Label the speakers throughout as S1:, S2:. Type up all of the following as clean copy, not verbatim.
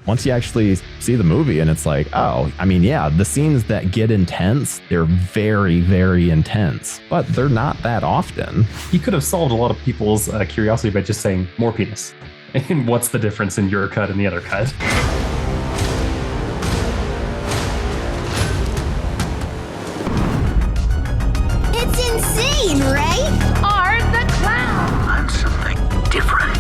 S1: once you actually see the movie and it's like, oh, I mean, yeah, the scenes that get intense, they're very, very intense, but they're not that often.
S2: He could have solved a lot of people's curiosity by just saying more penis. And what's the difference in your cut and the other cut?
S3: It's insane, right?
S4: Art the Clown.
S5: I'm something different.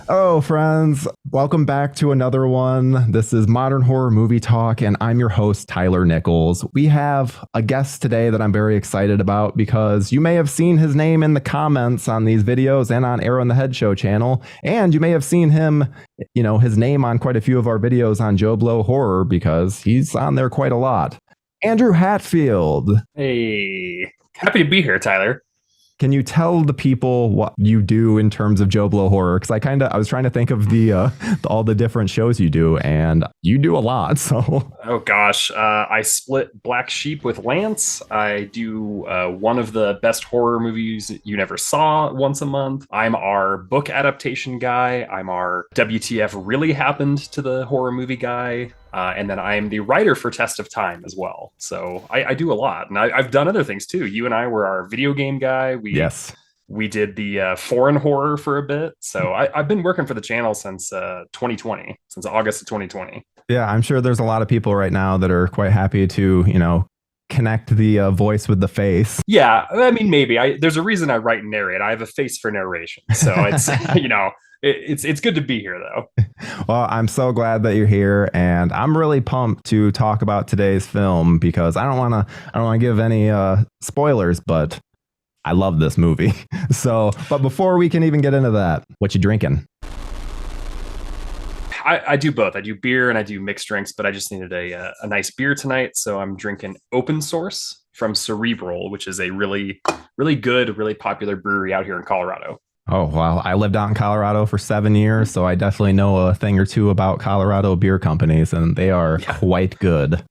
S1: Oh, friends, welcome back to another one. This is Modern Horror Movie Talk, and I'm your host, Tyler Nichols. We have a guest today that I'm very excited about because you may have seen his name in the comments on these videos and on Arrow in the Head Show channel, and you may have seen him, his name on quite a few of our videos on Joe Blow Horror because he's on there quite a lot. Andrew Hatfield.
S2: Hey, happy to be here, Tyler.
S1: Can you tell the people what you do in terms of Joe Blow Horror? Because I was trying to think of all the different shows you do, and you do a lot. So,
S2: oh gosh, I split Black Sheep with Lance. I do one of the best horror movies you never saw once a month. I'm our book adaptation guy. I'm our WTF really happened to the horror movie guy. And then I'm the writer for Test of Time as well. So I do a lot. And I've done other things too. You and I were our video game guy. We did the foreign horror for a bit. So I've been working for the channel since 2020, since August of 2020.
S1: Yeah, I'm sure there's a lot of people right now that are quite happy to, connect the voice with the face.
S2: Yeah, I mean, maybe. There's a reason I write and narrate. I have a face for narration. So it's, it's good to be here, though.
S1: Well, I'm so glad that you're here, and I'm really pumped to talk about today's film because I don't want to give any spoilers, but I love this movie. So, but before we can even get into that, what you drinking?
S2: I do both. I do beer and I do mixed drinks, but I just needed a nice beer tonight, so I'm drinking Open Source from Cerebral, which is a really, really good, really popular brewery out here in Colorado.
S1: Oh, wow. I lived out in Colorado for 7 years, so I definitely know a thing or two about Colorado beer companies, and they are quite good.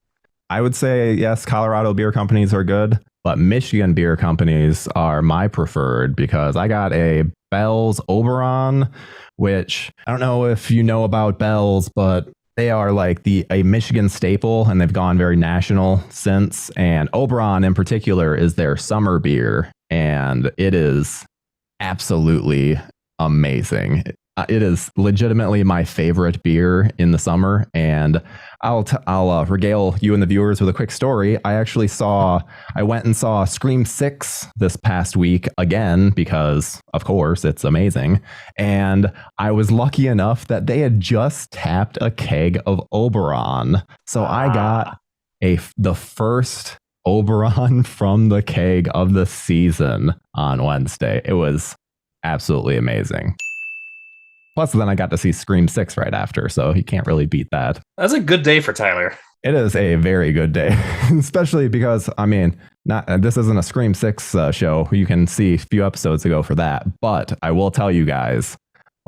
S1: I would say, yes, Colorado beer companies are good, but Michigan beer companies are my preferred because I got a Bell's Oberon, which I don't know if you know about Bell's, but they are like a Michigan staple, and they've gone very national since. And Oberon in particular is their summer beer, and it is absolutely amazing. It is legitimately my favorite beer in the summer, and I'll regale you and the viewers with a quick story. I went and saw Scream 6 this past week again because, of course, it's amazing. And I was lucky enough that they had just tapped a keg of Oberon, so I got the first Oberon from the keg of the season on Wednesday. It was absolutely amazing. Plus, then I got to see Scream 6 right after, so you can't really beat that.
S2: That's a good day for Tyler.
S1: It is a very good day, especially because, this isn't a Scream 6 show. You can see a few episodes ago for that, but I will tell you guys,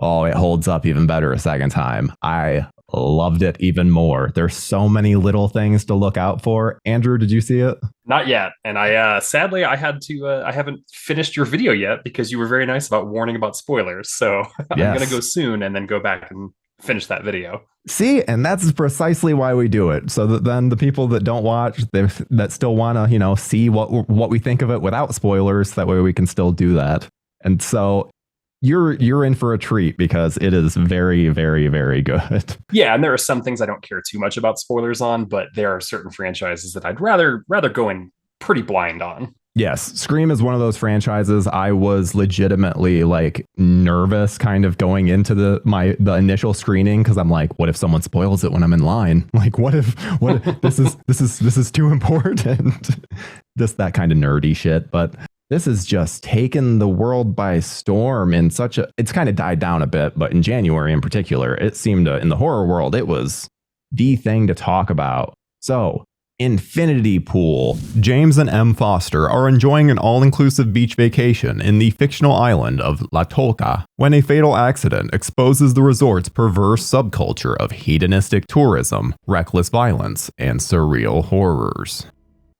S1: it holds up even better a second time. I loved it even more. There's so many little things to look out for. Andrew, did you see it?
S2: Not yet. And I sadly I haven't finished your video yet because you were very nice about warning about spoilers. So I'm going to go soon and then go back and finish that video.
S1: See, and that's precisely why we do it. So that then the people that don't watch, that still want to, see what we think of it without spoilers, that way we can still do that. And so you're in for a treat because it is very, very, very good.
S2: Yeah, and there are some things I don't care too much about spoilers on, but there are certain franchises that I'd rather go in pretty blind on.
S1: Yes, Scream is one of those franchises. I was legitimately nervous kind of going into the initial screening because I'm like, what if someone spoils it when I'm in line? What if this is too important? Just that kind of nerdy shit, but this has just taken the world by storm in it's kind of died down a bit, but in January in particular, it seemed in the horror world, it was the thing to talk about. So, Infinity Pool. James and M. Foster are enjoying an all-inclusive beach vacation in the fictional island of La Tolca when a fatal accident exposes the resort's perverse subculture of hedonistic tourism, reckless violence, and surreal horrors.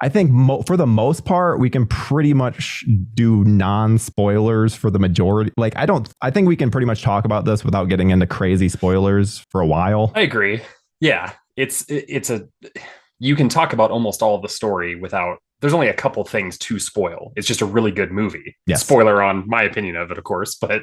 S1: I think for the most part, we can pretty much do non-spoilers for the majority. Like, I think we can pretty much talk about this without getting into crazy spoilers for a while.
S2: I agree. Yeah, you can talk about almost all of the story without, there's only a couple things to spoil. It's just a really good movie.
S1: Yes.
S2: Spoiler on my opinion of it, of course, but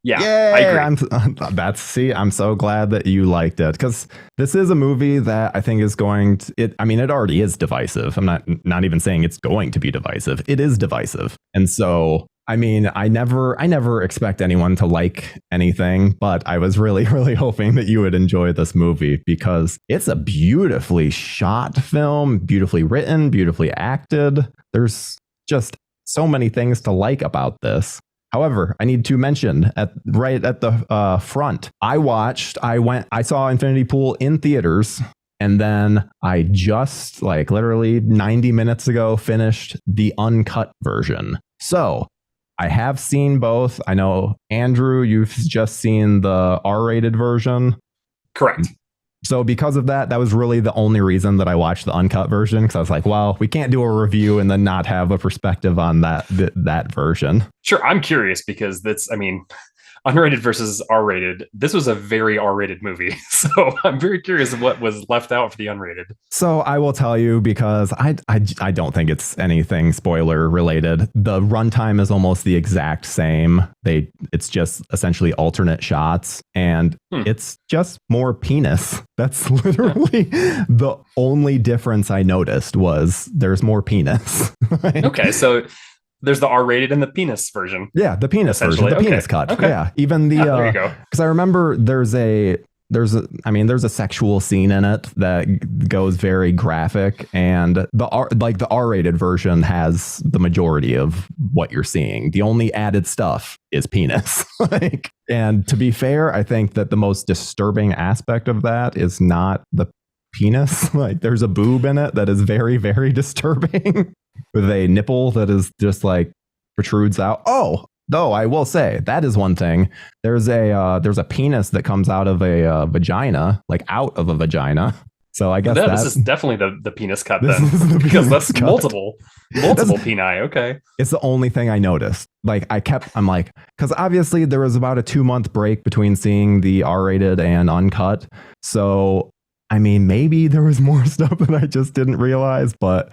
S2: yeah,
S1: Yay,
S2: I agree.
S1: I'm so glad that you liked it, because this is a movie that I think is going to, it already is divisive. I'm not even saying it's going to be divisive. It is divisive. And so, I mean, I never expect anyone to like anything, but I was really, really hoping that you would enjoy this movie, because it's a beautifully shot film, beautifully written, beautifully acted. There's just so many things to like about this. However, I need to mention right at the front, I saw Infinity Pool in theaters, and then I just, like, literally 90 minutes ago finished the uncut version. So I have seen both. I know, Andrew, you've just seen the R-rated version.
S2: Correct.
S1: So because of that, that was really the only reason that I watched the uncut version, because I was like, well, we can't do a review and then not have a perspective on that version.
S2: Sure. I'm curious because unrated versus R-rated. This was a very R-rated movie. So I'm very curious of what was left out for the unrated.
S1: So I will tell you, because I don't think it's anything spoiler related. The runtime is almost the exact same. It's just essentially alternate shots, and it's just more penis. That's literally the only difference I noticed, was there's more penis.
S2: Okay, so there's the R-rated and the penis version.
S1: Yeah, the penis version, the penis cut.
S2: Okay.
S1: Yeah, even the
S2: there you go.
S1: Because I remember there's a sexual scene in it that goes very graphic, and the R-rated version has the majority of what you're seeing. The only added stuff is penis. And to be fair, I think that the most disturbing aspect of that is not the penis. Like, there's a boob in it that is very, very disturbing, with a nipple that is just like protrudes out. Oh, though I will say that is one thing. There's a penis that comes out of a vagina, like out of a vagina. So I guess
S2: this is definitely the penis cut then, because that's cut. multiple peni. Okay, it's the
S1: only thing I noticed. Like, I'm like, because obviously there was about a 2-month break between seeing the R-rated and uncut. So I mean, maybe there was more stuff that I just didn't realize, but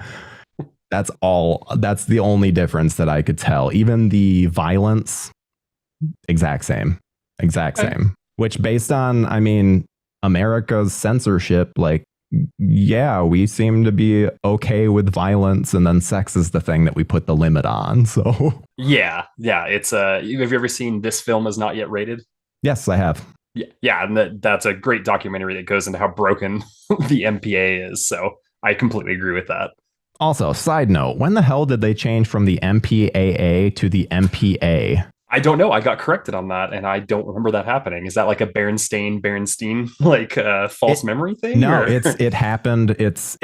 S1: that's the only difference that I could tell. Even the violence, exact same. Which, based on, America's censorship, like, yeah, we seem to be okay with violence, and then sex is the thing that we put the limit on. So
S2: yeah, it's have you ever seen This Film Is Not Yet Rated?
S1: Yes, I have.
S2: Yeah, and that's a great documentary that goes into how broken the MPA is. So I completely agree with that.
S1: Also, side note, when the hell did they change from the MPAA to the MPA?
S2: I don't know. I got corrected on that, and I don't remember that happening. Is that like a Berenstein like false memory thing?
S1: No, it happened. It's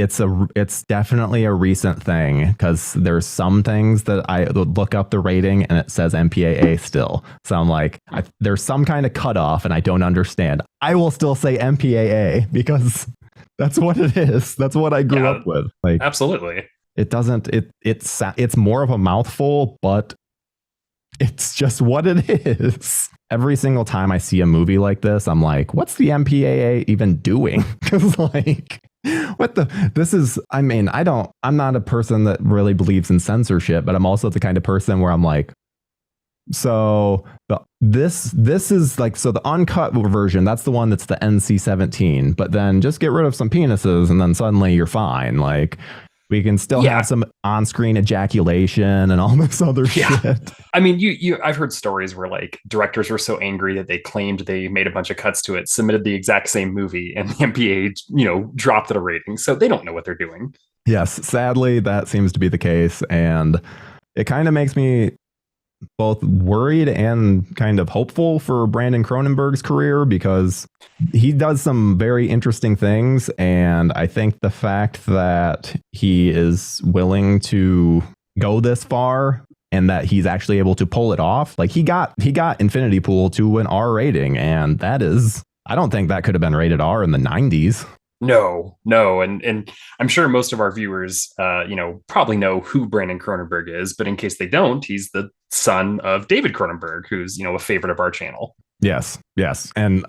S1: definitely a recent thing, because there's some things that I look up the rating and it says MPAA still. So I'm like, there's some kind of cutoff, and I don't understand. I will still say MPAA because that's what it is. That's what I grew up with. Like,
S2: absolutely.
S1: It doesn't. It's more of a mouthful, but it's just what it is. Every single time I see a movie like this, I'm like, what's the MPAA even doing? Because, like, I'm not a person that really believes in censorship, but I'm also the kind of person where I'm like, so this is like, so the uncut version, that's the one that's the NC-17, but then just get rid of some penises and then suddenly you're fine. Like, we can still have some on-screen ejaculation and all this other shit.
S2: I mean, I've heard stories where, like, directors were so angry that they claimed they made a bunch of cuts to it, submitted the exact same movie, and the MPA, dropped it a rating. So they don't know what they're doing.
S1: Yes, sadly, that seems to be the case. And it kind of makes me both worried and kind of hopeful for Brandon Cronenberg's career, because he does some very interesting things. And I think the fact that he is willing to go this far and that he's actually able to pull it off, like, he got Infinity Pool to an R rating, and that is, I don't think that could have been rated R in the 90s.
S2: No, and I'm sure most of our viewers, probably know who Brandon Cronenberg is, but in case they don't, he's the son of David Cronenberg, who's a favorite of our channel.
S1: Yes. And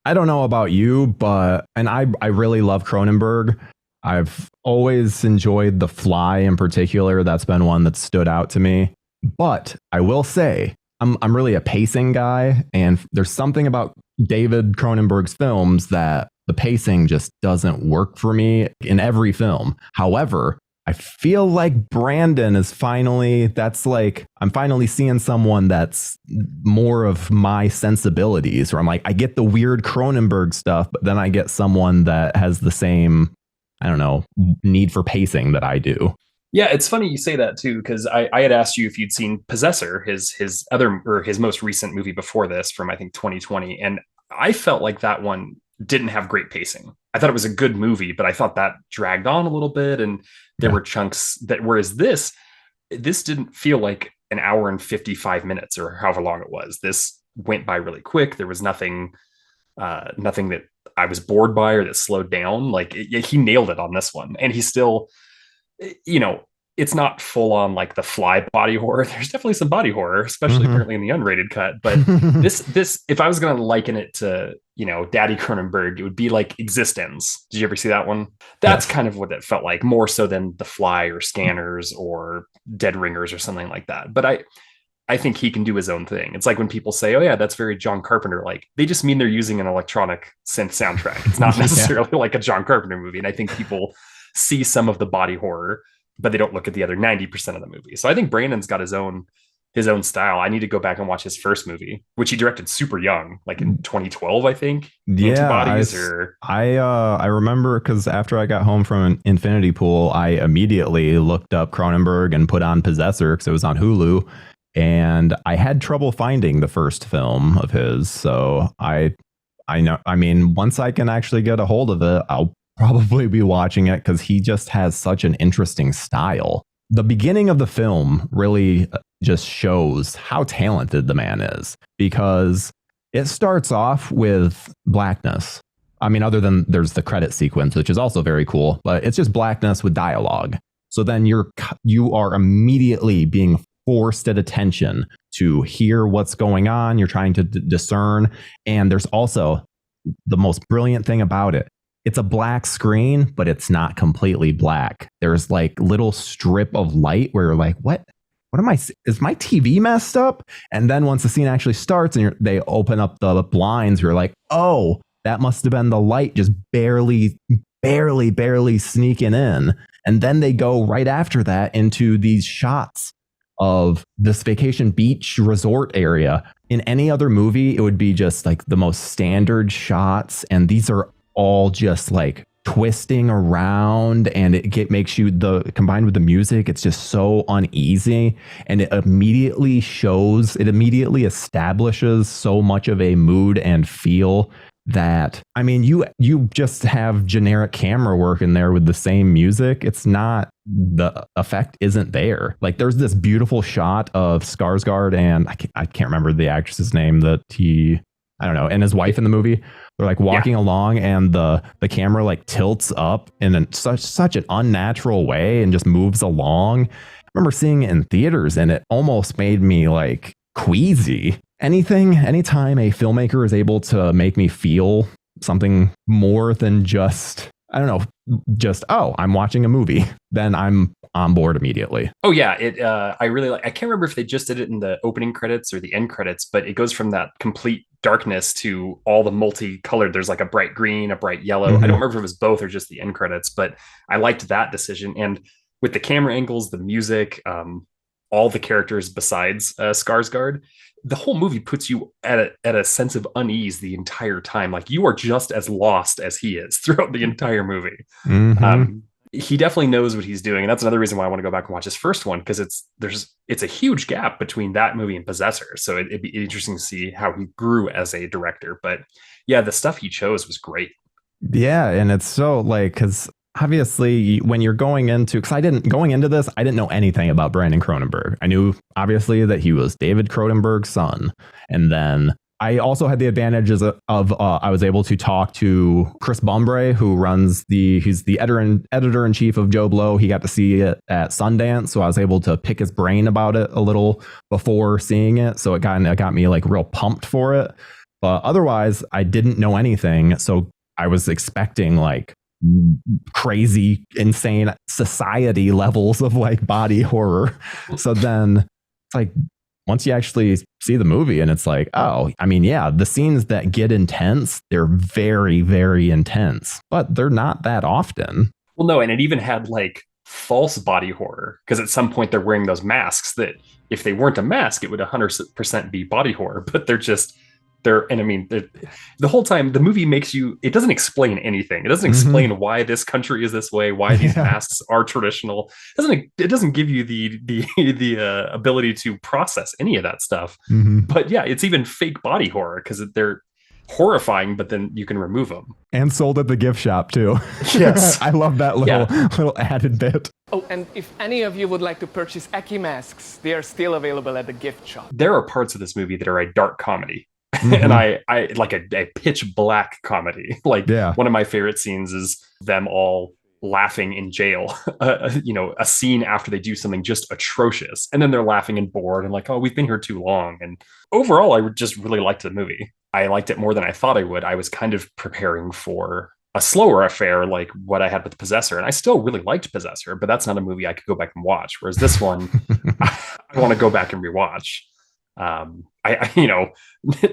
S1: I don't know about you, but I really love Cronenberg. I've always enjoyed The Fly in particular. That's been one that stood out to me. But I will say, I'm really a pacing guy, and there's something about David Cronenberg's films that the pacing just doesn't work for me in every film. However, I feel like Brandon is I'm finally seeing someone that's more of my sensibilities, where I'm like, I get the weird Cronenberg stuff, but then I get someone that has the same, I don't know, need for pacing that I do.
S2: Yeah, it's funny you say that too, because I had asked you if you'd seen Possessor, his other, or his most recent movie before this, from I think 2020, and I felt like that one didn't have great pacing. I thought it was a good movie, but I thought that dragged on a little bit, and there were chunks that, whereas this didn't feel like an hour and 55 minutes or however long it was. This went by really quick. There was nothing that I was bored by or that slowed down. Like he nailed it on this one, and he's still, it's not full on like The Fly body horror. There's definitely some body horror, especially apparently in the unrated cut. But this, if I was going to liken it to, Daddy Cronenberg, it would be like Existence. Did you ever see that one? That's kind of what it felt like, more so than The Fly or Scanners or Dead Ringers or something like that. But I think he can do his own thing. It's like when people say, oh yeah, that's very John Carpenter. Like, they just mean they're using an electronic synth soundtrack. It's not necessarily like a John Carpenter movie. And I think people see some of the body horror, but they don't look at the other 90% of the movie. So I think Brandon's got his own style. I need to go back and watch his first movie, which he directed super young, like in 2012, I think. Antibodies,
S1: I remember, because after I got home from Infinity Pool, I immediately looked up Cronenberg and put on Possessor because it was on Hulu, and I had trouble finding the first film of his. So I know, I mean, once I can actually get a hold of it, I'll probably be watching it, because he just has such an interesting style. The beginning of the film really just shows how talented the man is, because it starts off with blackness. I mean, other than there's the credit sequence, which is also very cool, but it's just blackness with dialogue. So then you are immediately being forced at attention to hear what's going on. You're trying to discern. And there's also the most brilliant thing about it. It's a black screen, but it's not completely black. There's like little strip of light where you're like, what am I, is my TV messed up? And then once the scene actually starts and they open up the blinds, you're like, oh, that must have been the light just barely sneaking in. And then they go right after that into these shots of this vacation beach resort area. In any other movie, it would be just like the most standard shots. And these are all just like twisting around, and it makes you, combined with the music, it's just so uneasy, and it immediately establishes so much of a mood and feel that, I mean, you just have generic camera work in there with the same music. It's not, the effect isn't there. Like, there's this beautiful shot of Skarsgård, and I can't remember the actress's name, I don't know, and his wife in the movie. They're like walking along, and the camera like tilts up in such an unnatural way and just moves along. I remember seeing it in theaters, and it almost made me like queasy. Anytime a filmmaker is able to make me feel something more than just, I don't know, just, oh, I'm watching a movie, then I'm on board immediately.
S2: Oh yeah, I really like. I can't remember if they just did it in the opening credits or the end credits, but it goes from that complete darkness to all the multicolored. There's like a bright green, a bright yellow. I don't remember if it was both or just the end credits, but I liked that decision. And with the camera angles, the music, all the characters besides Skarsgård, the whole movie puts you at a sense of unease the entire time. Like, you are just as lost as he is throughout the entire movie. He definitely knows what he's doing, and that's another reason why I want to go back and watch his first one, because it's a huge gap between that movie and Possessor. So it'd be interesting to see how he grew as a director. But yeah, the stuff he chose was great.
S1: Yeah, and it's so like, because obviously when you're going into this, I didn't know anything about Brandon Cronenberg. I knew obviously that he was David Cronenberg's son, and then I also had the advantages of I was able to talk to Chris Bumbray, who runs he's the editor in chief of Joe Blow. He got to see it at Sundance, so I was able to pick his brain about it a little before seeing it. So it got me like real pumped for it. But otherwise, I didn't know anything, so I was expecting like crazy, insane society levels of like body horror. So then it's like, once you actually see the movie and it's like, oh, I mean, yeah, the scenes that get intense, they're very, very intense, but they're not that often.
S2: Well, no, and it even had like false body horror, because at some point they're wearing those masks that if they weren't a mask, it would 100% be body horror, but and I mean, the whole time the movie it doesn't explain anything. It doesn't explain why this country is this way, why these masks are traditional. It doesn't give you the ability to process any of that stuff. But yeah, it's even fake body horror because they're horrifying, but then you can remove them.
S1: And sold at the gift shop too.
S2: Yes.
S1: I love that little added bit.
S4: Oh, and if any of you would like to purchase Eki masks, they are still available at the gift shop.
S2: There are parts of this movie that are a dark comedy. And I like a pitch black comedy. Like one of my favorite scenes is them all laughing in jail, a scene after they do something just atrocious. And then they're laughing and bored and like, oh, we've been here too long. And overall, I just really liked the movie. I liked it more than I thought I would. I was kind of preparing for a slower affair like what I had with Possessor. And I still really liked Possessor, but that's not a movie I could go back and watch. Whereas this one, I want to go back and rewatch. I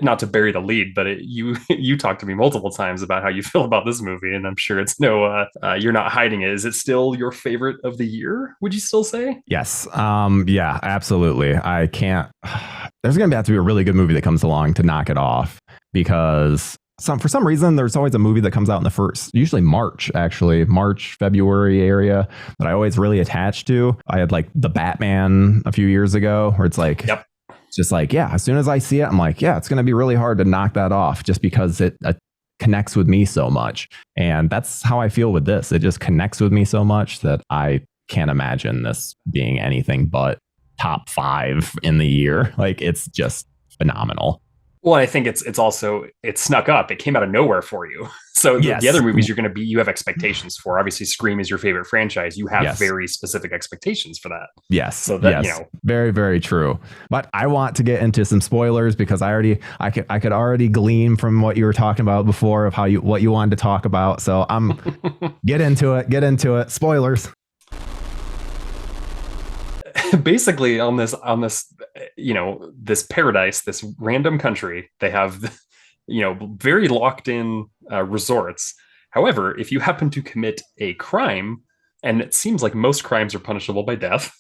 S2: not to bury the lead, but you talked to me multiple times about how you feel about this movie, and I'm sure it's you're not hiding it. Is it still your favorite of the year? Would you still say?
S1: Yes. Yeah, absolutely. I can't. There's going to have to be a really good movie that comes along to knock it off, because for some reason there's always a movie that comes out in the usually March, February area, that I always really attach to. I had like the Batman a few years ago, where it's like,
S2: yep.
S1: It's just like, yeah, as soon as I see it, I'm like, yeah, it's going to be really hard to knock that off, just because it connects with me so much. And that's how I feel with this. It just connects with me so much that I can't imagine this being anything but top 5 in the year. Like, it's just phenomenal.
S2: Well, I think it's also, it snuck up. It came out of nowhere for you. So the other movies you have expectations for. Obviously, Scream is your favorite franchise. You have very specific expectations for that.
S1: Yes.
S2: So that,
S1: very, very true. But I want to get into some spoilers, because I could already glean from what you were talking about before of what you wanted to talk about. So get into it. Spoilers.
S2: Basically on this this paradise, this random country, they have very locked in resorts. However, if you happen to commit a crime, and it seems like most crimes are punishable by death,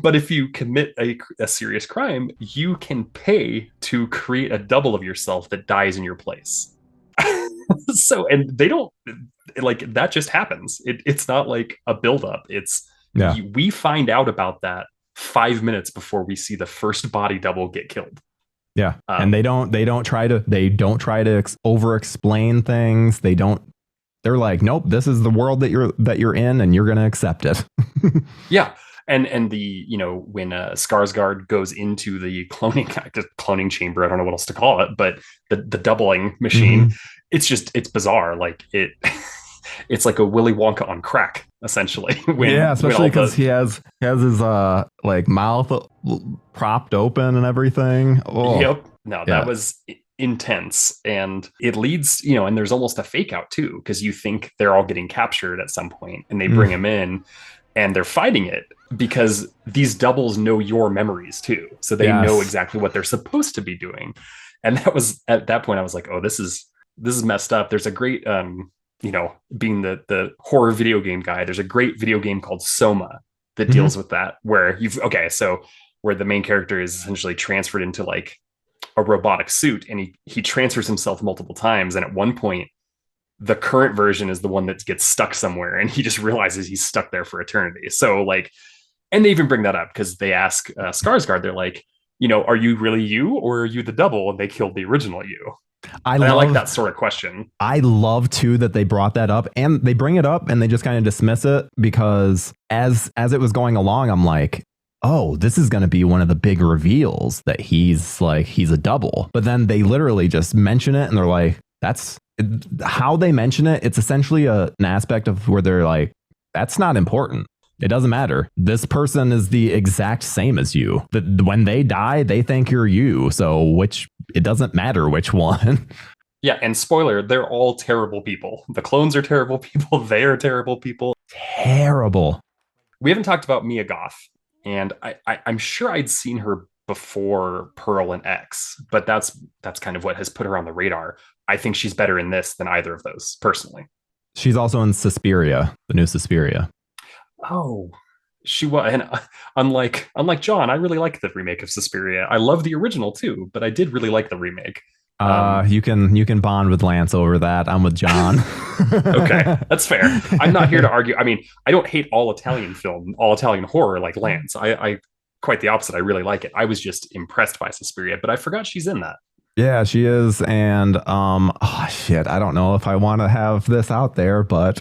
S2: but if you commit a serious crime, you can pay to create a double of yourself that dies in your place. So, and they don't like that, just happens. It's not like a buildup. We find out about that 5 minutes before we see the first body double get killed.
S1: Yeah. And they don't try to over explain things. They're like, nope, this is the world that you're in, and you're going to accept it.
S2: Yeah. And the, when Skarsgård goes into the cloning chamber, I don't know what else to call it, but the doubling machine, it's bizarre. Like it's like a Willy Wonka on crack, essentially.
S1: Especially because he has his like mouth propped open and everything. Oh.
S2: Yep. No, that was intense, and it leads, and there's almost a fake out too, because you think they're all getting captured at some point, and they bring him in, and they're fighting it because these doubles know your memories too, so they know exactly what they're supposed to be doing. And that was at that point I was like, oh, this is messed up. There's a great being the horror video game guy, there's a great video game called Soma that deals with that, where where the main character is essentially transferred into like a robotic suit, and he transfers himself multiple times, and at one point the current version is the one that gets stuck somewhere, and he just realizes he's stuck there for eternity. So like, and they even bring that up because they ask Skarsgård, they're like, are you really you, or are you the double? And they killed the original you. I like that sort of question. I
S1: love too that they brought that up, and they bring it up and they just kind of dismiss it, because as it was going along, I'm like, oh, this is going to be one of the big reveals that he's a double. But then they literally just mention it and they're like, that's how they mention it. It's essentially an aspect of where they're like, that's not important. It doesn't matter. This person is the exact same as you. When they die, they think you're you. So it doesn't matter which one.
S2: Yeah, and spoiler, they're all terrible people. The clones are terrible people. They are terrible people.
S1: Terrible.
S2: We haven't talked about Mia Goth, and I'm sure I'd seen her before Pearl and X, but that's kind of what has put her on the radar. I think she's better in this than either of those, personally.
S1: She's also in Suspiria, the new Suspiria.
S2: Oh, she was. And unlike John, I really like the remake of Suspiria. I love the original too, but I did really like the remake.
S1: You can bond with Lance over that. I'm with John.
S2: Okay, that's fair. I'm not here to argue. I mean, I don't hate all Italian horror like Lance. I quite the opposite. I really like it. I was just impressed by Suspiria, but I forgot she's in that.
S1: Yeah, she is. And oh shit, I don't know if I want to have this out there, but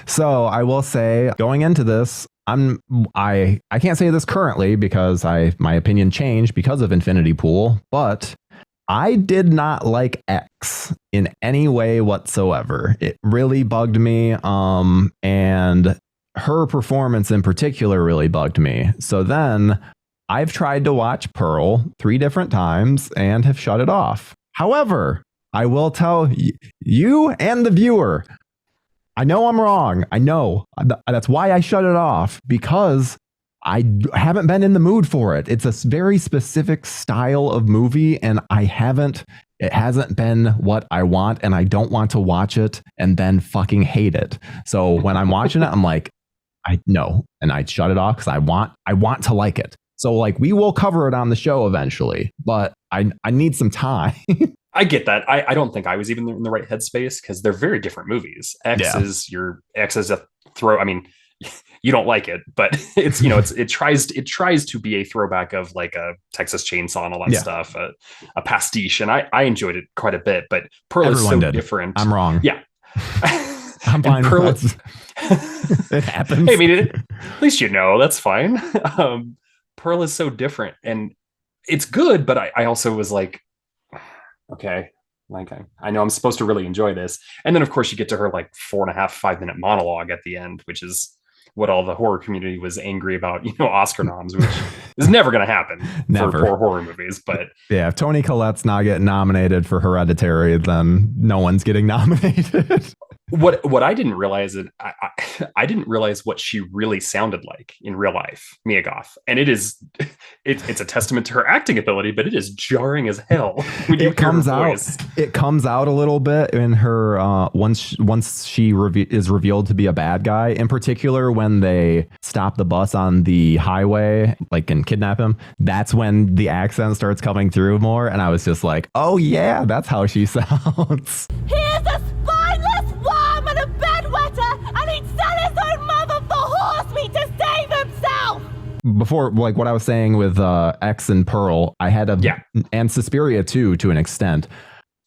S1: so I will say, going into this, I can't say this currently because my opinion changed because of Infinity Pool, but I did not like X in any way whatsoever. It really bugged me. And her performance in particular really bugged me. So then I've tried to watch Pearl 3 different times and have shut it off. However, I will tell you and the viewer, I know I'm wrong. I know. That's why I shut it off, because I haven't been in the mood for it. It's a very specific style of movie, and it hasn't been what I want, and I don't want to watch it and then fucking hate it. So when I'm watching it, I'm like, I know, and I shut it off because I want to like it. So like, we will cover it on the show eventually, but I need some time.
S2: I get that. I don't think I was even in the right headspace because they're very different movies. X is a throw. I mean, you don't like it, but it's, it tries to be a throwback of like a Texas Chainsaw and all that stuff, a pastiche, and I enjoyed it quite a bit. But Pearl is so different.
S1: I'm wrong.
S2: Yeah,
S1: I'm fine.
S2: Pearl,
S1: it happens.
S2: Hey, I mean, at least that's fine. Pearl is so different, and it's good, but I also was like, okay, like I know I'm supposed to really enjoy this, and then of course you get to her like 4.5-5 minute monologue at the end, which is what all the horror community was angry about, Oscar noms, which is never going to happen for poor horror movies. But
S1: yeah, if Toni Collette's not getting nominated for Hereditary, then no one's getting nominated.
S2: What I didn't realize is I didn't realize what she really sounded like in real life, Mia Goth, and it's a testament to her acting ability, but it is jarring as hell when you hear her voice.
S1: It comes out a little bit in her once she is revealed to be a bad guy. In particular, when they stop the bus on the highway, like, and kidnap him, that's when the accent starts coming through more, and I was just like, oh yeah, that's how she sounds.
S3: Here's a spineless worm and a bedwetter, and he'd sell his own mother for horse meat to save himself!
S1: Before, like what I was saying with X and Pearl, I had and Suspiria too, to an extent.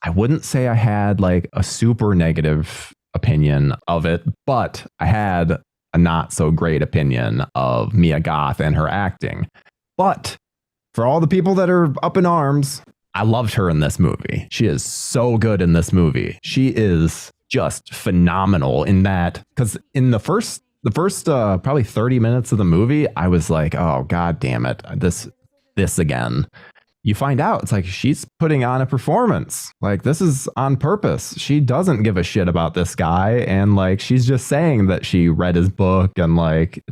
S1: I wouldn't say I had like a super negative opinion of it, but I had a not so great opinion of Mia Goth and her acting. But for all the people that are up in arms, I loved her in this movie. She is so good in this movie. She is just phenomenal in that, because in the first probably 30 minutes of the movie, I was like, oh god damn it, this again. You find out it's like she's putting on a performance. Like, this is on purpose. She doesn't give a shit about this guy, and like, she's just saying that she read his book, and like,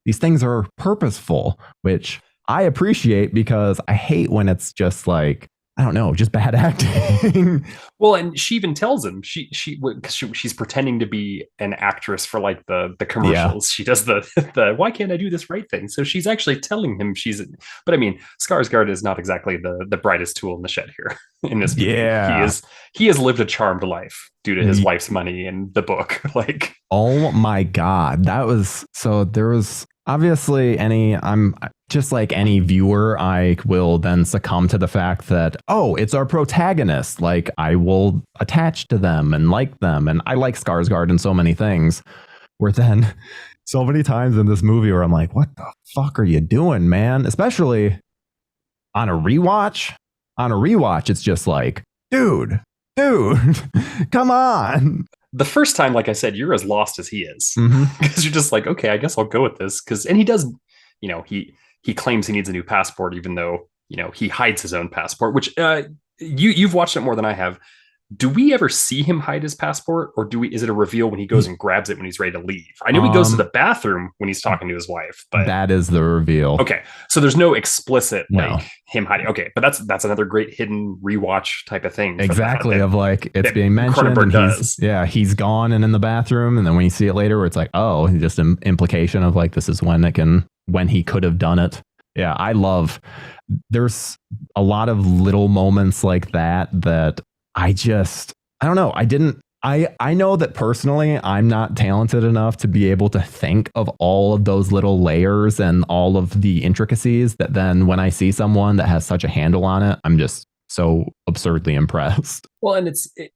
S1: these things are purposeful, which I appreciate, because I hate when it's just like, I don't know, just bad acting.
S2: Well, and she even tells him she's pretending to be an actress for like the commercials. Yeah. She does the why can't I do this right thing? So she's actually telling him but I mean, Skarsgård is not exactly the brightest tool in the shed here in this movie. Yeah, he has lived a charmed life due to his wife's money and the book. Like, oh my god, there was obviously I'm just like any viewer, I will then succumb to the fact that, oh, it's our protagonist. Like, I will attach to them and like them. And I like Skarsgård in so many things, where then
S1: so many times in this movie where I'm like, what the fuck are you doing, man? Especially on a rewatch. On a rewatch, it's just like, dude, come on.
S2: The first time, like I said, you're as lost as he is, because you're just like, okay, I guess I'll go with this. And he does, he claims he needs a new passport, even though, he hides his own passport, which you've watched it more than I have. Do we ever see him hide his passport, or is it a reveal when he goes and grabs it when he's ready to leave? I know he goes to the bathroom when he's talking to his wife, but
S1: that is the reveal.
S2: Okay, so there's no explicit like him hiding. Okay, but that's another great hidden rewatch type of thing.
S1: Exactly, of like it's being mentioned, and he's gone and in the bathroom, and then when you see it later, where it's like, oh, just an implication of like this is when he could have done it. Yeah, there's a lot of little moments like that I don't know. I know that personally, I'm not talented enough to be able to think of all of those little layers and all of the intricacies that then when I see someone that has such a handle on it, I'm just so absurdly impressed.
S2: Well, and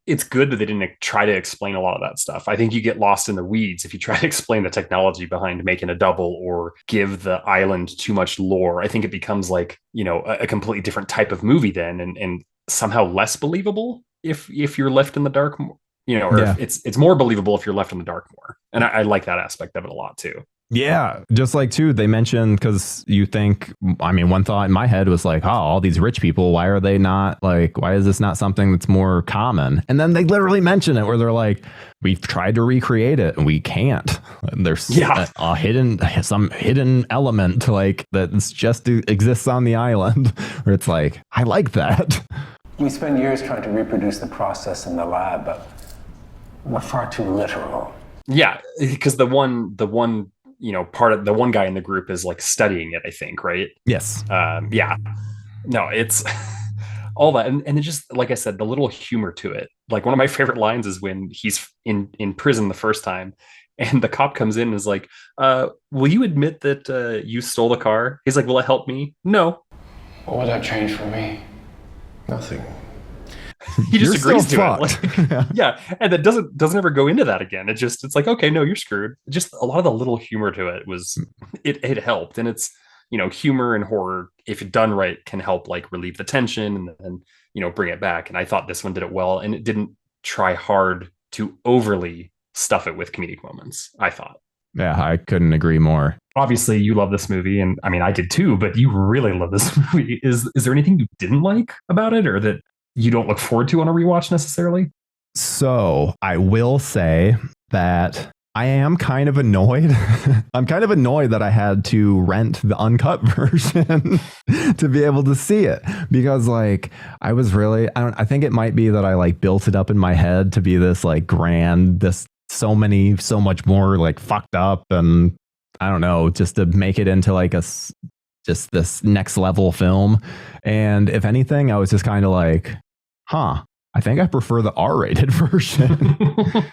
S2: it's good that they didn't try to explain a lot of that stuff. I think you get lost in the weeds if you try to explain the technology behind making a double or give the island too much lore. I think it becomes like, a completely different type of movie then and somehow less believable if you're left in the dark, if it's more believable if you're left in the dark more. And I like that aspect of it a lot too.
S1: Yeah. Just like too, they mentioned, because you think, one thought in my head was like, oh, all these rich people, why are they not like, why is this not something that's more common? And then they literally mention it where they're like, we've tried to recreate it and we can't. There's some hidden element like that's just exists on the island where it's like, I like that.
S6: We spend years trying to reproduce the process in the lab, but we're far too literal.
S2: Yeah, because the one part of the one guy in the group is like studying it, I think, right?
S1: Yes.
S2: No, it's all that, and it just, like I said, the little humor to it. Like one of my favorite lines is when he's in prison the first time, and the cop comes in and is like, "Will you admit that you stole the car?" He's like, "Will it help me?" No.
S6: What would that change for me? Nothing.
S2: He just agrees to it. Like, yeah, and that doesn't ever go into that again. It's like, okay, no, you're screwed. Just a lot of the little humor to it was it helped, and it's humor and horror, if done right, can help like relieve the tension and bring it back. And I thought this one did it well, and it didn't try hard to overly stuff it with comedic moments, I thought.
S1: Yeah, I couldn't agree more.
S2: Obviously, you love this movie, and I did too, but you really love this movie. Is there anything you didn't like about it, or that you don't look forward to on a rewatch necessarily?
S1: So I will say that I am kind of annoyed. I'm kind of annoyed that I had to rent the uncut version to be able to see it, because like I think it might be that I like built it up in my head to be this like grand, so much more like fucked up, and I don't know, just to make it into like just this next level film. And if anything, I was just kind of like, I think I prefer the R-rated version.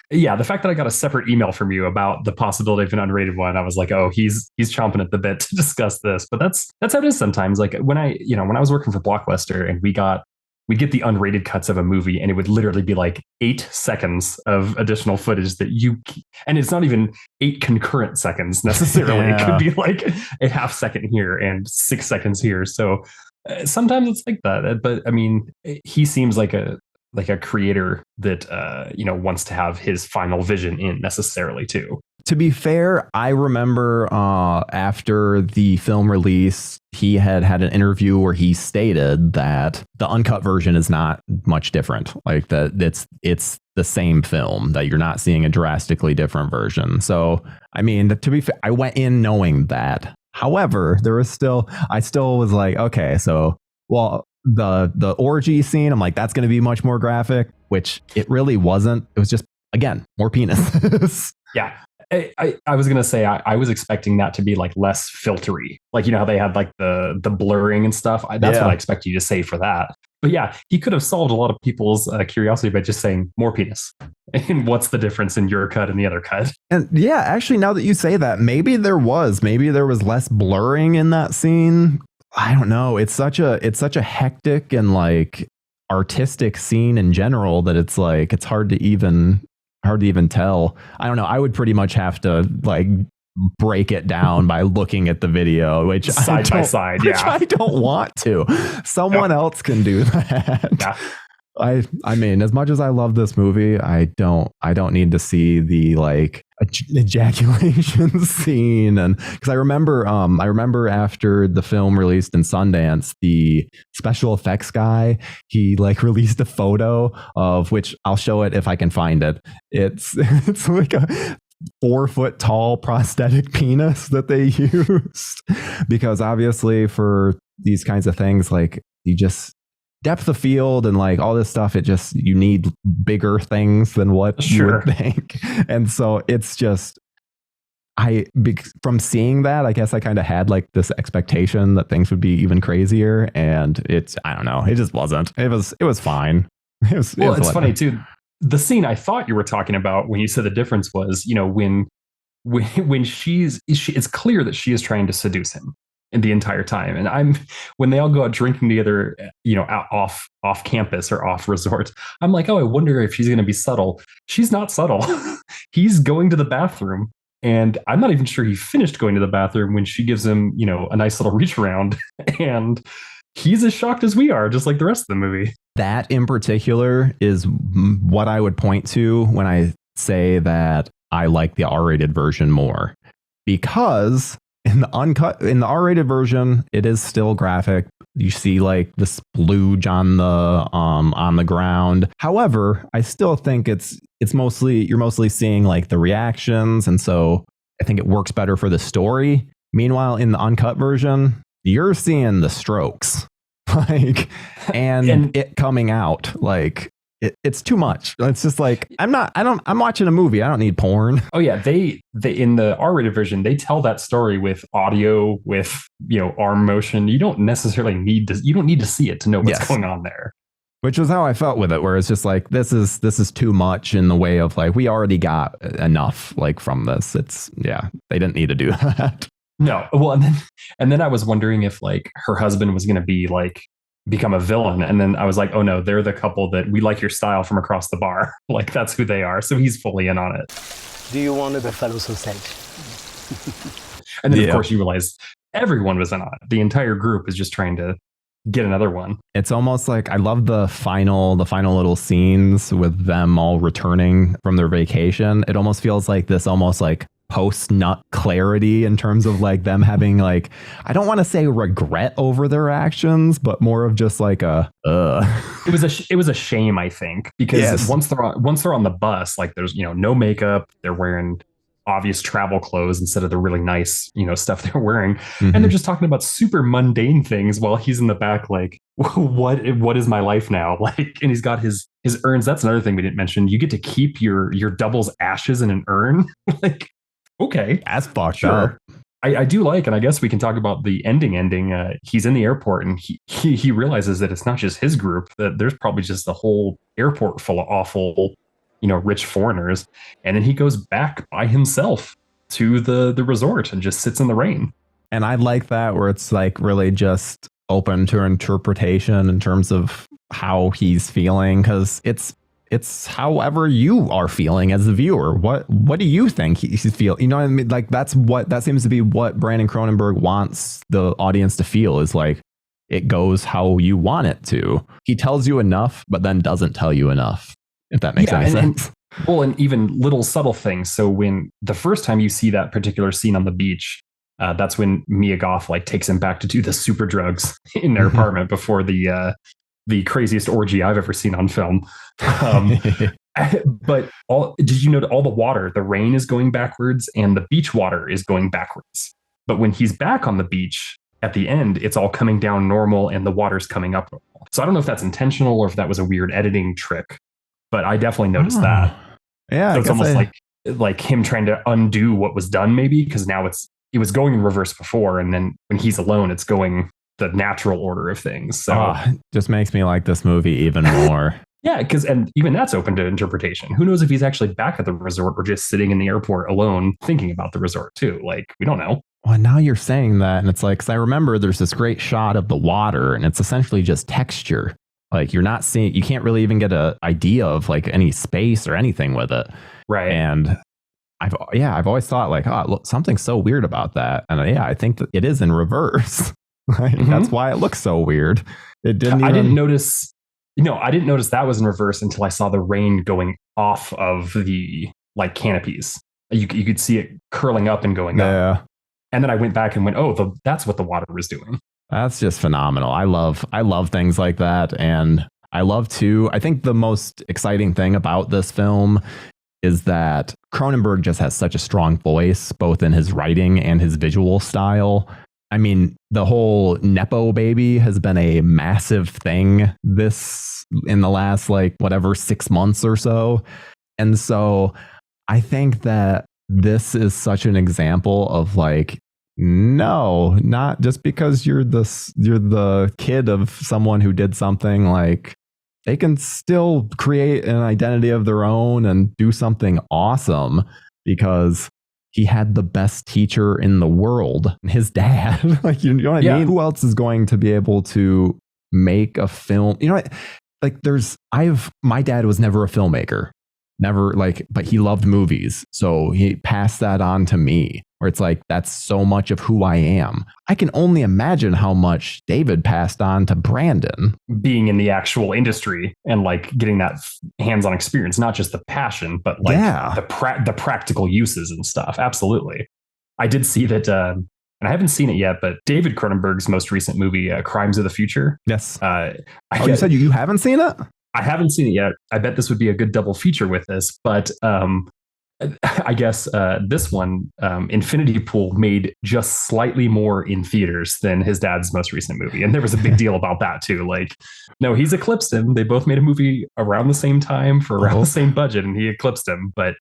S2: Yeah, the fact that I got a separate email from you about the possibility of an unrated one, I was like, oh, he's chomping at the bit to discuss this. But that's how it is sometimes. Like when I was working for Blockbuster and we'd get the unrated cuts of a movie, and it would literally be like 8 seconds of additional footage and it's not even 8 concurrent seconds necessarily. Yeah. It could be like a half second here and 6 seconds here. So sometimes it's like that. But he seems like a creator that wants to have his final vision in necessarily too.
S1: To be fair, I remember after the film release, he had an interview where he stated that the uncut version is not much different. Like that, it's the same film, that you're not seeing a drastically different version. So, to be fair, I went in knowing that. However, I still was like, okay, so, well, the orgy scene, I'm like, that's going to be much more graphic, which it really wasn't. It was just, again, more penis.
S2: Yeah. I was going to say, I was expecting that to be like less filtery. Like, how they had like the blurring and stuff. That's what I expect you to say for that. But yeah, he could have solved a lot of people's curiosity by just saying more penis. And what's the difference in your cut and the other cut?
S1: And yeah, actually, now that you say that, maybe there was less blurring in that scene. I don't know. It's such a hectic and like artistic scene in general that it's like, it's hard to even tell. I don't know. I would pretty much have to like break it down by looking at the video, which
S2: side by side.
S1: Which I don't want to. Someone else can do that.
S2: Yeah.
S1: I mean, as much as I love this movie, I don't need to see the like ejaculation scene. And because I remember after the film released in Sundance, the special effects guy, he like released a photo of, which I'll show it if I can find it. It's like a 4 foot tall prosthetic penis that they used, because obviously for these kinds of things, like you just depth of field and like all this stuff, you need bigger things than what you would think. And so it's just, from seeing that, I guess I kind of had like this expectation that things would be even crazier, and I don't know, it just wasn't. It was fine. It's
S2: funny too. The scene I thought you were talking about when you said the difference was, when it's clear that she is trying to seduce him in the entire time. And when they all go out drinking together, out off campus or off resort, I'm like, oh, I wonder if she's going to be subtle. She's not subtle. He's going to the bathroom, and I'm not even sure he finished going to the bathroom when she gives him, a nice little reach around, and he's as shocked as we are, just like the rest of the movie.
S1: That in particular is what I would point to when I say that I like the R-rated version more, because in the R-rated version, it is still graphic. You see like the splooge on the ground. However, I still think you're mostly seeing like the reactions, and so I think it works better for the story. Meanwhile, in the uncut version, you're seeing the strokes, like, and it coming out like. It's too much. It's just like, I'm watching a movie. I don't need porn.
S2: Oh yeah. They in the R-rated version, they tell that story with audio, with, arm motion. You don't necessarily need to see it to know what's going on there.
S1: Which was how I felt with it, where it's just like, this is too much in the way of like, we already got enough like from this. They didn't need to do that.
S2: No. Well, and then I was wondering if like her husband was going to be like, become a villain, and then I was like, oh no, they're the couple that we like your style from across the bar. Like that's who they are. So he's fully in on it.
S6: Do you want the fellow sausage?
S2: And then of course you realize everyone was in on it. The entire group is just trying to get another one.
S1: It's almost like, I love the final little scenes with them all returning from their vacation. It almost feels like this almost like post-nut clarity in terms of like them having like, I don't want to say regret over their actions, but more of just like
S2: It was a shame, I think, because once they're on the bus, like there's no makeup, they're wearing obvious travel clothes instead of the really nice stuff they're wearing, and they're just talking about super mundane things while he's in the back like, what is my life now, like, and he's got his urns. That's another thing we didn't mention. You get to keep your double's ashes in an urn. Like, okay,
S1: that's fucked up.
S2: I do like, and I guess we can talk about the ending. He's in the airport, and he realizes that it's not just his group, that there's probably just the whole airport full of awful, rich foreigners. And then he goes back by himself to the resort and just sits in the rain.
S1: And I like that, where it's like really just open to interpretation in terms of how he's feeling, because it's however you are feeling as the viewer. What do you think he's feeling? You know what I mean? Like that seems to be what Brandon Cronenberg wants the audience to feel, is like, it goes how you want it to. He tells you enough, but then doesn't tell you enough, if that makes any sense.
S2: And even little subtle things. So when the first time you see that particular scene on the beach, that's when Mia Goth like takes him back to do the super drugs in their apartment before the craziest orgy I've ever seen on film. But did you know that all the water, the rain is going backwards and the beach water is going backwards? But when he's back on the beach at the end, it's all coming down normal and the water's coming up normal. So I don't know if that's intentional or if that was a weird editing trick, but I definitely noticed that.
S1: Yeah.
S2: So it's almost like him trying to undo what was done, maybe, because now it was going in reverse before. And then when he's alone, it's going the natural order of things. So
S1: just makes me like this movie even more.
S2: Yeah, and even that's open to interpretation. Who knows if he's actually back at the resort or just sitting in the airport alone thinking about the resort too. Like, we don't know.
S1: Well, now you're saying that, and it's like, because I remember there's this great shot of the water, and it's essentially just texture. Like, you're not seeing, you can't really even get an idea of like any space or anything with it.
S2: Right.
S1: And I've always thought like, oh, look, something's so weird about that. And I think that it is in reverse. Right? That's why it looks so weird. It didn't.
S2: I didn't notice. I didn't notice that was in reverse until I saw the rain going off of the like canopies. You could see it curling up and going up. And then I went back and went, oh, that's what the water was doing.
S1: That's just phenomenal. I love things like that. And I think the most exciting thing about this film is that Cronenberg just has such a strong voice, both in his writing and his visual style. I mean, the whole Nepo baby has been a massive thing in the last 6 months or so. And so I think that this is such an example of no, not just because you're the kid of someone who did something, they can still create an identity of their own and do something awesome because he had the best teacher in the world, his dad. You know what I mean? Who else is going to be able to make a film? You know what? My dad was never a filmmaker. Never but he loved movies. So he passed that on to me, where it's that's so much of who I am. I can only imagine how much David passed on to Brandon.
S2: Being in the actual industry and getting that hands-on experience, not just the passion, but the practical uses and stuff. Absolutely. I did see that, and I haven't seen it yet, but David Cronenberg's most recent movie, Crimes of the Future.
S1: Yes. You said you haven't seen it?
S2: I haven't seen it yet. I bet this would be a good double feature with this, but I guess this one, Infinity Pool, made just slightly more in theaters than his dad's most recent movie. And there was a big deal about that too. No, he's eclipsed him. They both made a movie around the same time for around the same budget, and he eclipsed him. But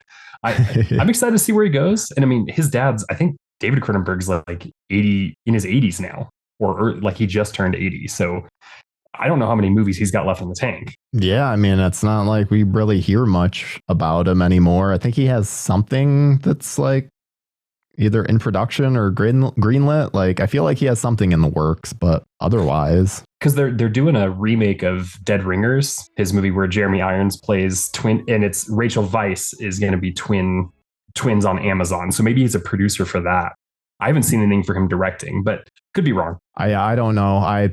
S2: I'm excited to see where he goes. And I mean, his dad's, I think David Cronenberg's 80 in his 80s now, or he just turned 80. So I don't know how many movies he's got left in the tank.
S1: Yeah, I mean, it's not like we really hear much about him anymore. I think he has something that's either in production or greenlit. I feel like he has something in the works, but otherwise.
S2: Because they're doing a remake of Dead Ringers, his movie where Jeremy Irons plays twin, and it's Rachel Weisz is going to be twins on Amazon. So maybe he's a producer for that. I haven't seen anything for him directing, but could be wrong.
S1: I don't know.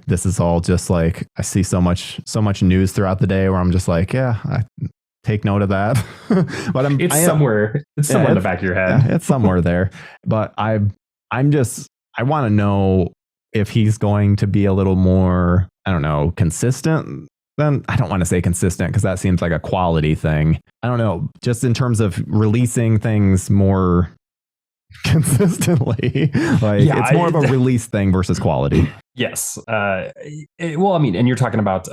S1: This is all just I see so much news throughout the day where I'm just I take note of that. But it's somewhere in the back of your head. Yeah, it's somewhere there. But I want to know if he's going to be a little more, I don't know, consistent. Then I don't want to say consistent because that seems like a quality thing. I don't know, just in terms of releasing things more consistently. It's more of a release thing versus quality.
S2: Yes. Well, I mean, and you're talking about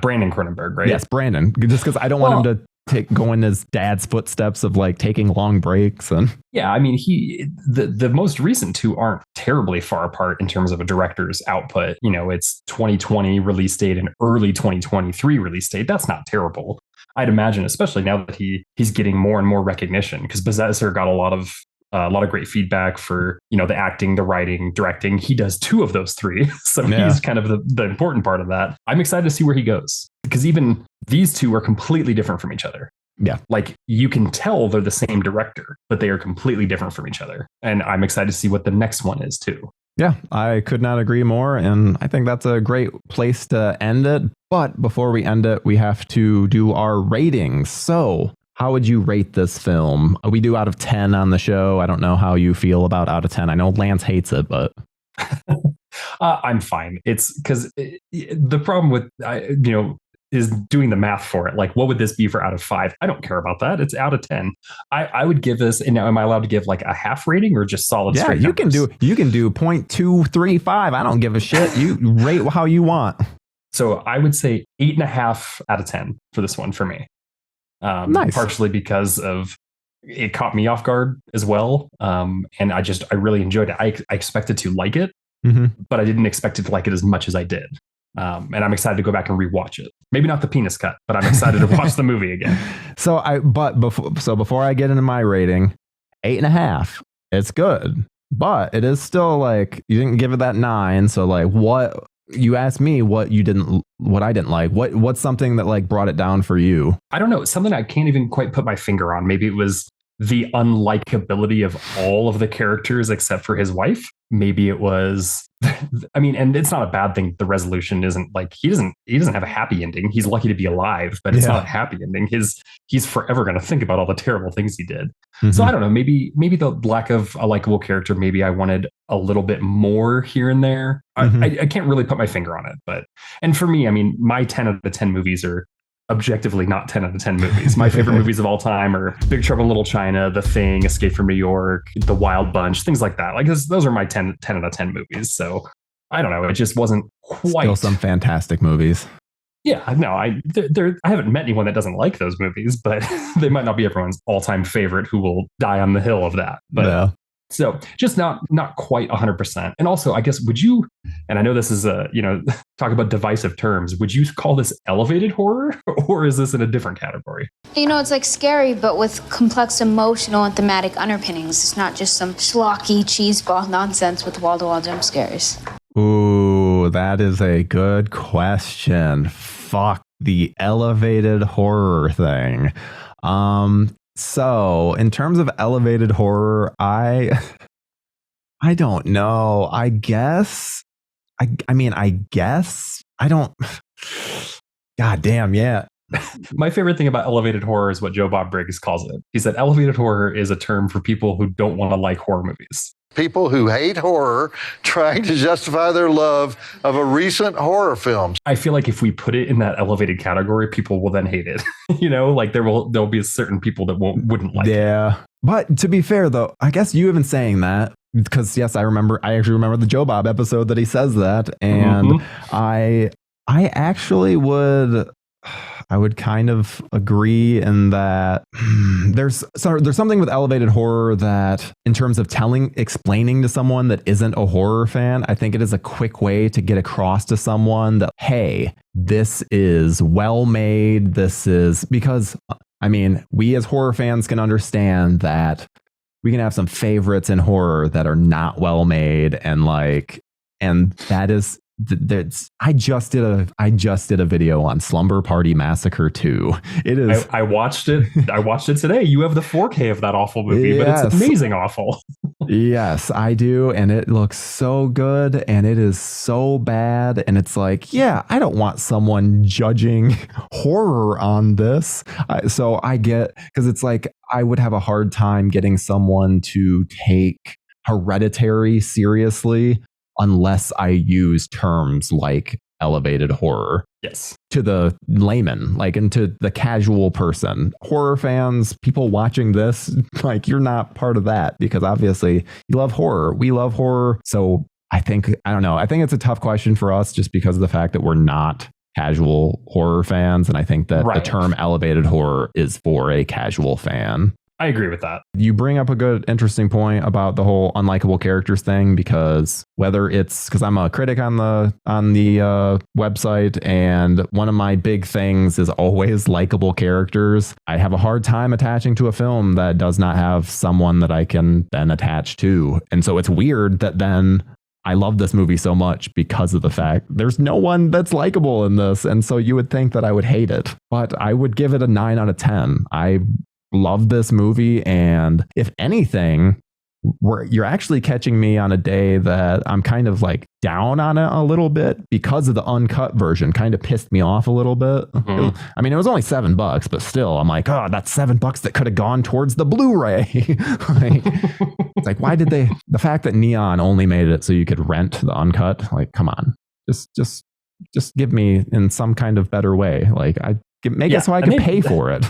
S2: Brandon Cronenberg, right?
S1: Yes, Brandon. Just because I don't want him to go in his dad's footsteps of taking long breaks. And
S2: yeah, I mean, the most recent two aren't terribly far apart in terms of a director's output. It's 2020 release date and early 2023 release date. That's not terrible. I'd imagine, especially now that he's getting more and more recognition, because Possessor got a lot of great feedback for, the acting, the writing, directing. He does two of those three. So he's kind of the important part of that. I'm excited to see where he goes, because even these two are completely different from each other.
S1: Yeah.
S2: You can tell they're the same director, but they are completely different from each other. And I'm excited to see what the next one is too.
S1: Yeah, I could not agree more. And I think that's a great place to end it. But before we end it, we have to do our ratings. So how would you rate this film? We do out of 10 on the show. I don't know how you feel about out of 10. I know Lance hates it, but
S2: I'm fine. It's because the problem with, is doing the math for it. What would this be for out of 5? I don't care about that. It's out of 10. I would give this, and now am I allowed to give a half rating or just solid straight numbers?
S1: You can do 0.235. I don't give a shit. You rate how you want. So
S2: I would say 8.5 out of 10 for this one for me.
S1: Nice.
S2: Partially because of it caught me off guard as well. And I really enjoyed it. I expected to like it, but I didn't expect it to like it as much as I did. And I'm excited to go back and rewatch it. Maybe not the penis cut, but I'm excited to watch the movie again.
S1: Before I get into my rating, 8.5, it's good, but it is still you didn't give it that 9. So what you asked me what I didn't like. What's something that brought it down for you?
S2: I don't know. Something I can't even quite put my finger on. Maybe it was the unlikability of all of the characters except for his wife. Maybe it was, I mean, and it's not a bad thing. The resolution isn't like he doesn't have a happy ending. He's lucky to be alive, but it's not a happy ending. He's forever going to think about all the terrible things he did. Mm-hmm. So I don't know, maybe the lack of a likable character, maybe I wanted a little bit more here and there. Mm-hmm. I can't really put my finger on it, and for me, I mean, my 10 out of 10 movies are objectively not 10 out of 10 movies. My favorite movies of all time are Big Trouble in Little China, The Thing, Escape from New York, The Wild Bunch, things like that. Like those are my 10 out of 10 movies. So I don't know. It just wasn't quite.
S1: Still some fantastic movies.
S2: Yeah, no, I haven't met anyone that doesn't like those movies, but they might not be everyone's all-time favorite who will die on the hill of that. But so just not quite 100%. And also, I guess, would you, and I know this is talk about divisive terms, would you call this elevated horror, or is this in a different category?
S7: It's like scary, but with complex emotional and thematic underpinnings. It's not just some schlocky cheeseball nonsense with wall-to-wall jump scares.
S1: Ooh, that is a good question. Fuck the elevated horror thing. So in terms of elevated horror, I don't know. I guess I don't. God damn, yeah.
S2: My favorite thing about elevated horror is what Joe Bob Briggs calls it. He said elevated horror is a term for people who don't want to like horror movies.
S8: People who hate horror trying to justify their love of a recent horror film.
S2: I feel like if we put it in that elevated category, people will then hate it. Like there'll be certain people that wouldn't like it.
S1: Yeah. But to be fair, though, I guess you even saying that, because yes, I actually remember the Joe Bob episode that he says that. And I actually I would kind of agree in that there's something with elevated horror that in terms of explaining to someone that isn't a horror fan, I think it is a quick way to get across to someone that, hey, this is well made. This is because, I mean, we as horror fans can understand that we can have some favorites in horror that are not well made, and that is. I just did a video on Slumber Party Massacre 2. It is.
S2: I watched it. I watched it today. You have the 4K of that awful movie, but it's amazing awful.
S1: Yes, I do, and it looks so good, and it is so bad, and it's like, yeah, I don't want someone judging horror on this. So I get, because it's like I would have a hard time getting someone to take Hereditary seriously unless I use terms like elevated horror.
S2: Yes.
S1: To the layman, and to the casual person. Horror fans, people watching this, you're not part of that, because obviously you love horror. We love horror. So I think it's a tough question for us just because of the fact that we're not casual horror fans. And I think that the term elevated horror is for a casual fan.
S2: I agree with that.
S1: You bring up a good, interesting point about the whole unlikable characters thing, because whether it's because I'm a critic on the website, and one of my big things is always likable characters. I have a hard time attaching to a film that does not have someone that I can then attach to. And so it's weird that then I love this movie so much because of the fact there's no one that's likable in this. And so you would think that I would hate it, but I would give it a 9 out of 10. I love this movie, and if anything, you're actually catching me on a day that I'm kind of down on it a little bit because of the uncut version. Kind of pissed me off a little bit. It was only $7, but still, I'm like, oh, that's $7 that could have gone towards the Blu-ray. It's like, why did they? The fact that Neon only made it so you could rent the uncut, come on, just give me in some kind of better way. Make it so I could pay for it.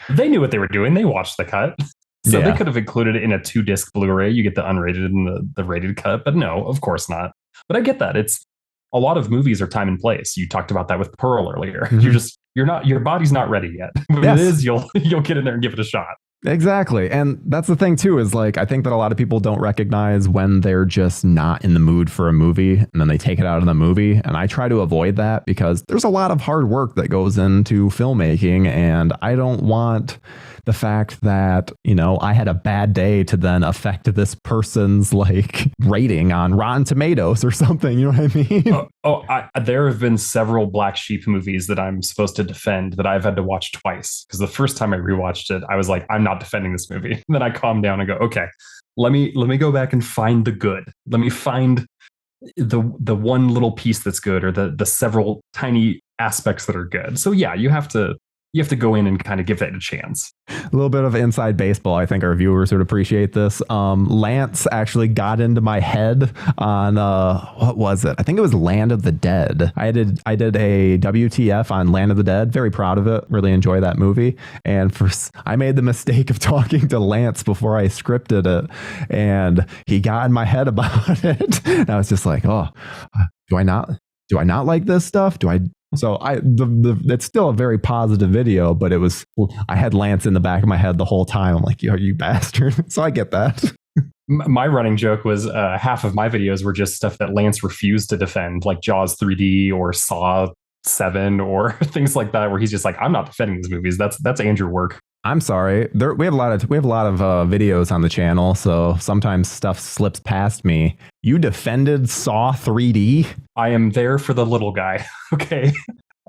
S2: They knew what they were doing. They watched the cut. So they could have included it in a 2-disc Blu-ray. You get the unrated and the rated cut, but no, of course not. But I get that. It's a lot of movies are time and place. You talked about that with Pearl earlier. Mm-hmm. Your body's not ready yet. When it is, you'll get in there and give it a shot.
S1: Exactly. And that's the thing too, is I think that a lot of people don't recognize when they're just not in the mood for a movie, and then they take it out of the movie. And I try to avoid that because there's a lot of hard work that goes into filmmaking, and I don't want the fact that, I had a bad day to then affect this person's rating on Rotten Tomatoes or something. You know what I mean?
S2: There have been several Black Sheep movies that I'm supposed to defend that I've had to watch twice, because the first time I rewatched it, I was like, I'm not defending this movie. And then I calm down and go, okay, let me go back and find the good. Let me find the one little piece that's good, or the several tiny aspects that are good. So yeah, you have to go in and kind of give that a chance.
S1: A little bit of inside baseball. I think our viewers would appreciate this. Lance actually got into my head on what was it? I think it was Land of the Dead. I did a WTF on Land of the Dead. Very proud of it. Really enjoy that movie. And I made the mistake of talking to Lance before I scripted it, and he got in my head about it. And I was just like, oh, do I not like this stuff? So it's still a very positive video, but I had Lance in the back of my head the whole time. I'm like, yo, you bastard. So I get that.
S2: My running joke was half of my videos were just stuff that Lance refused to defend, like Jaws 3D or Saw 7 or things like that, where he's just like, I'm not defending these movies. That's Andrew work.
S1: I'm sorry. We have a lot of videos on the channel, so sometimes stuff slips past me. You defended Saw 3D?
S2: I am there for the little guy. Okay.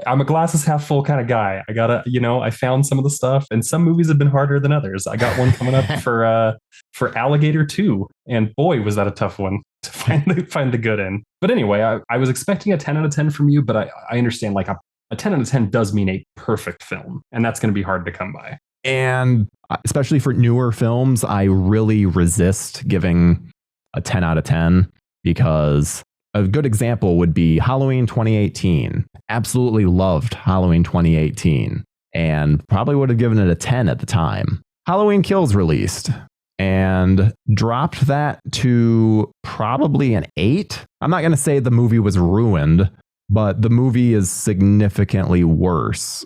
S2: I'm a glasses half full kind of guy. I gotta, I found some of the stuff, and some movies have been harder than others. I got one coming up for Alligator 2, and boy, was that a tough one to find the good in. But anyway, I was expecting a 10 out of 10 from you, but I understand like a 10 out of 10 does mean a perfect film, and that's going to be hard to come by.
S1: And especially for newer films, I really resist giving a 10 out of 10, because a good example would be Halloween 2018. Absolutely loved Halloween 2018 and probably would have given it a 10 at the time. Halloween Kills released and dropped that to probably an 8. I'm not going to say the movie was ruined, but the movie is significantly worse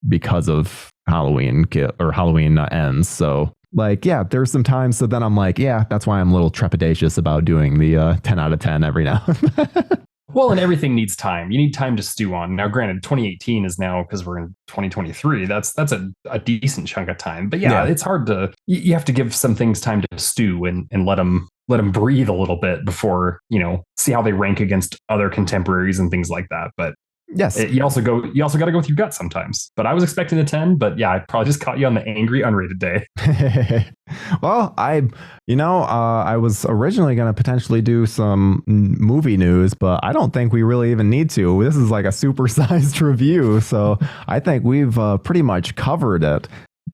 S1: because of Halloween Ends. So like, yeah, there's some times. So then I'm like, yeah, that's why I'm a little trepidatious about doing the 10 out of 10 every now and then.
S2: Well, and everything needs time. You need time to stew on. Now, granted, 2018 is now, because we're in 2023. That's a decent chunk of time. But yeah, it's hard to. You have to give some things time to stew and let them breathe a little bit before see how they rank against other contemporaries and things like that. But
S1: yes,
S2: you also got to go with your gut sometimes. But I was expecting a 10. But yeah, I probably just caught you on the angry unrated day.
S1: Well, I was originally going to potentially do some movie news, but I don't think we really even need to. This is like a supersized review, so I think we've pretty much covered it.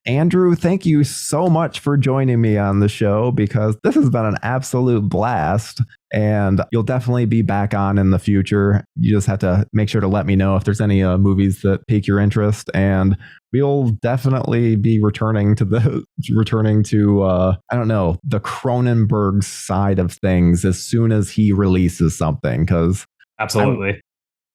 S1: Andrew, thank you so much for joining me on the show, because this has been an absolute blast, and you'll definitely be back on in the future. You just have to make sure to let me know if there's any movies that pique your interest, and we'll definitely be returning to the Cronenberg side of things as soon as he releases something, because
S2: absolutely,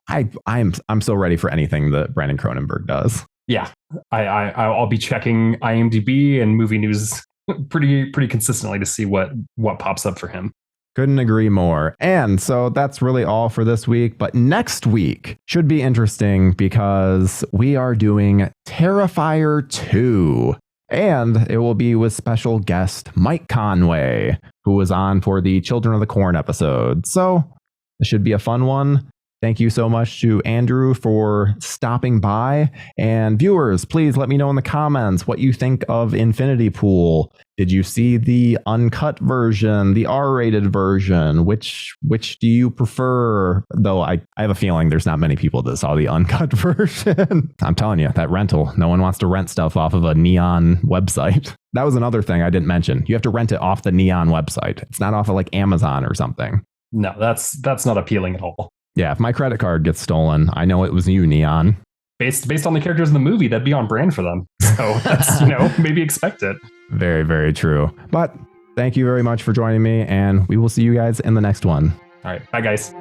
S1: I'm so ready for anything that Brandon Cronenberg does.
S2: Yeah, I'll be checking IMDb and movie news pretty consistently to see what pops up for him.
S1: Couldn't agree more. And so that's really all for this week. But next week should be interesting, because we are doing Terrifier 2. And it will be with special guest Mike Conway, who was on for the Children of the Corn episode. So it should be a fun one. Thank you so much to Andrew for stopping by. And viewers, please let me know in the comments what you think of Infinity Pool. Did you see the uncut version, the R-rated version? Which do you prefer? Though I have a feeling there's not many people that saw the uncut version. I'm telling you, that rental, no one wants to rent stuff off of a Neon website. That was another thing I didn't mention. You have to rent it off the Neon website. It's not off of like Amazon or something.
S2: No, that's not appealing at all.
S1: Yeah, if my credit card gets stolen, I know it was you, Neon.
S2: Based on the characters in the movie, that'd be on brand for them. So that's, maybe expect it.
S1: Very, very true. But thank you very much for joining me, and we will see you guys in the next one.
S2: All right. Bye, guys.